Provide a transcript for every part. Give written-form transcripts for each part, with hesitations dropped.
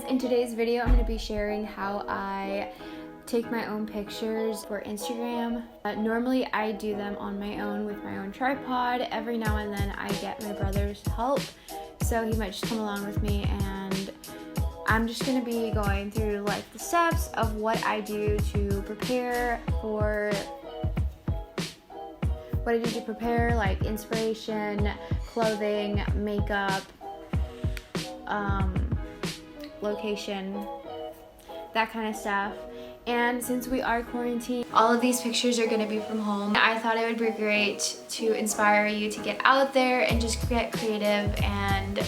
in today's video I'm going to be sharing how I take my own pictures for Instagram. Normally I do them on my own with my own tripod. Every now and then I get my brother's help, so he might just come along with me, and I'm just going to be going through like the steps of what I do to prepare for like inspiration, clothing, makeup, location, that kind of stuff. And since we are quarantined, all of these pictures are going to be from home. I thought it would be great to inspire you to get out there and just get creative and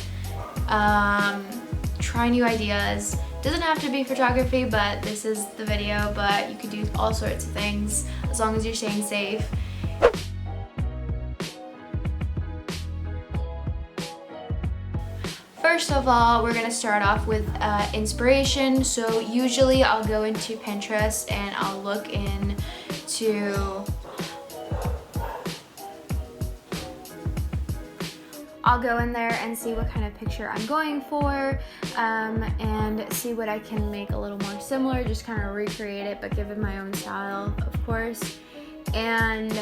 try new ideas. Doesn't have to be photography, but this is the video, but you could do all sorts of things as long as you're staying safe. First of all, we're gonna start off with inspiration. So usually I'll go into Pinterest and I'll look I'll go in there and see what kind of picture I'm going for, and see what I can make a little more similar, just kind of recreate it, but give it my own style, of course. And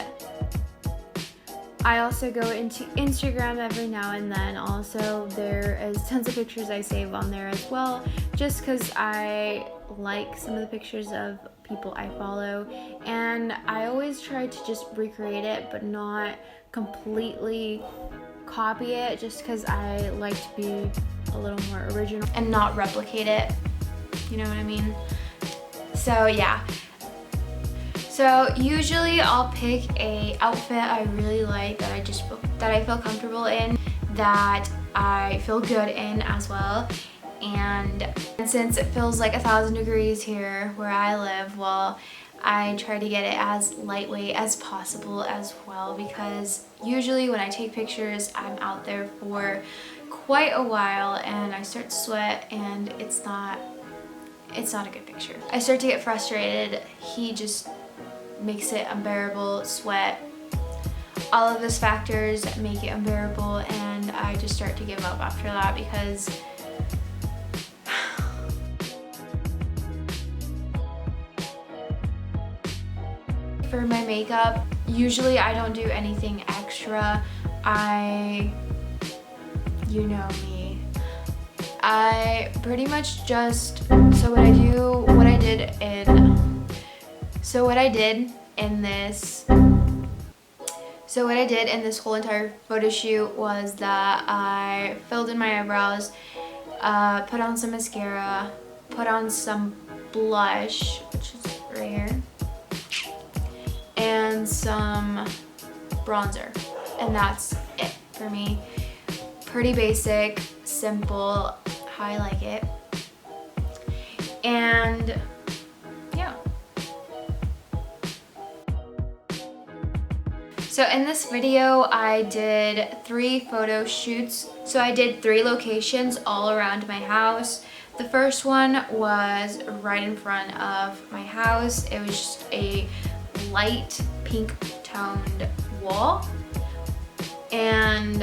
I also go into Instagram every now and then. Also, there is tons of pictures I save on there as well, just because I like some of the pictures of people I follow, and I always try to just recreate it but not completely copy it, just because I like to be a little more original and not replicate it, you know what I mean? So yeah. So usually I'll pick a outfit I really like, that I feel comfortable in, that I feel good in as well. And since it feels like 1,000 degrees here where I live, well, I try to get it as lightweight as possible as well, because usually when I take pictures, I'm out there for quite a while and I start to sweat, and it's not a good picture. I start to get frustrated. He just makes it unbearable. Sweat, all of those factors make it unbearable, and I just start to give up after that, because for my makeup, usually I don't do anything extra. You know me, I pretty much just, so what I did in this whole entire photo shoot was that I filled in my eyebrows, put on some mascara, put on some blush, which is right here, and some bronzer, and that's it for me. Pretty basic, simple, how I like it. And yeah. So in this video, I did 3 photo shoots. So I did 3 locations all around my house. The first one was right in front of my house. It was just a light pink toned wall, and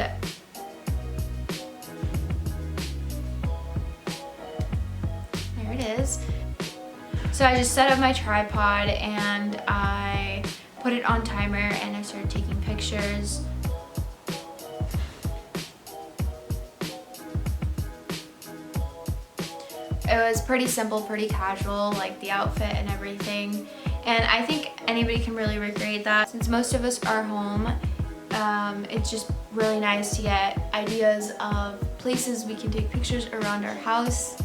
there it is. So I just set up my tripod and I put it on timer and I started taking pictures. It was pretty simple, pretty casual, like the outfit and everything. And I think anybody can really recreate that. Since most of us are home, it's just really nice to get ideas of places we can take pictures around our house.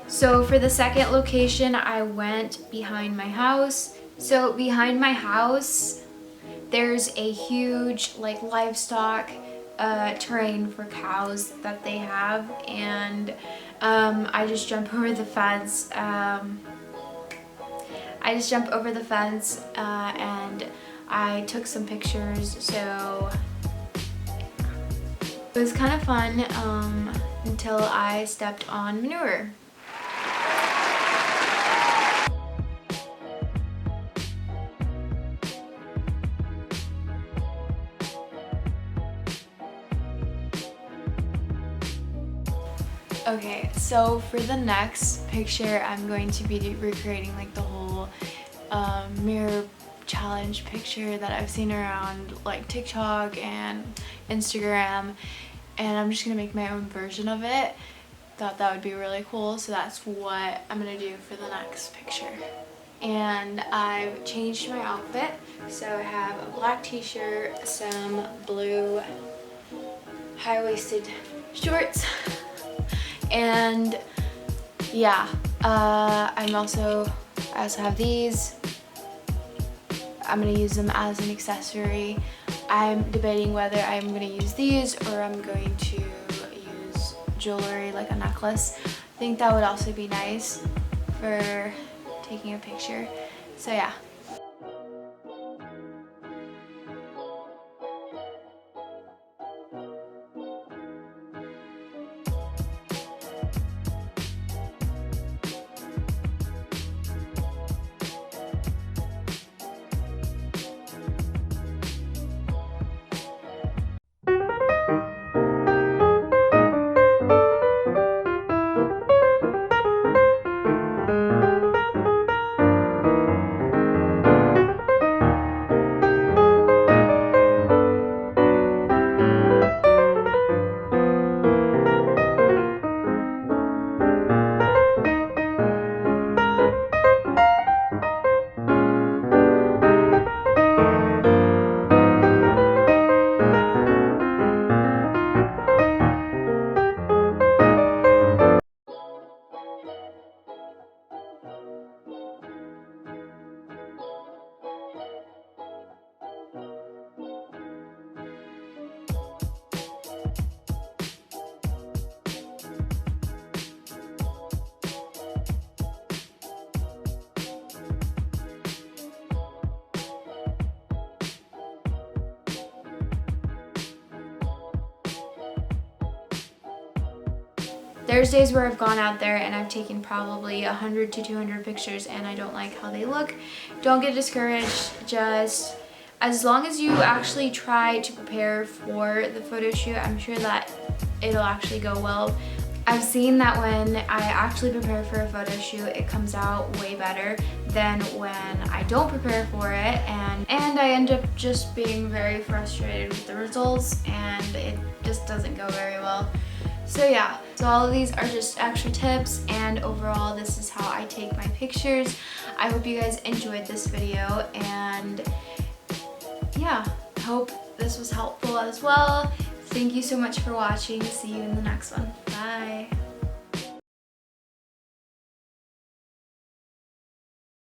So for the second location, I went behind my house. So behind my house, there's a huge like livestock terrain for cows that they have, and I just jump over the fence. And I took some pictures, so it was kind of fun until I stepped on manure. Okay, so for the next picture, I'm going to be recreating like the whole mirror challenge picture that I've seen around like TikTok and Instagram, and I'm just gonna make my own version of it. Thought that would be really cool, so that's what I'm gonna do for the next picture. And I've changed my outfit, so I have a black t-shirt, some blue high-waisted shorts, and yeah, I also have these. I'm gonna use them as an accessory. I'm debating whether I'm gonna use these or I'm going to use jewelry like a necklace. I think that would also be nice for taking a picture. So yeah. There's days where I've gone out there and I've taken probably 100 to 200 pictures and I don't like how they look. Don't get discouraged. Just as long as you actually try to prepare for the photo shoot, I'm sure that it'll actually go well. I've seen that when I actually prepare for a photo shoot, it comes out way better than when I don't prepare for it, and I end up just being very frustrated with the results and it just doesn't go very well. So yeah, so all of these are just extra tips, and overall this is how I take my pictures. I hope you guys enjoyed this video, and yeah, I hope this was helpful as well. Thank you so much for watching. See you in the next one. Bye.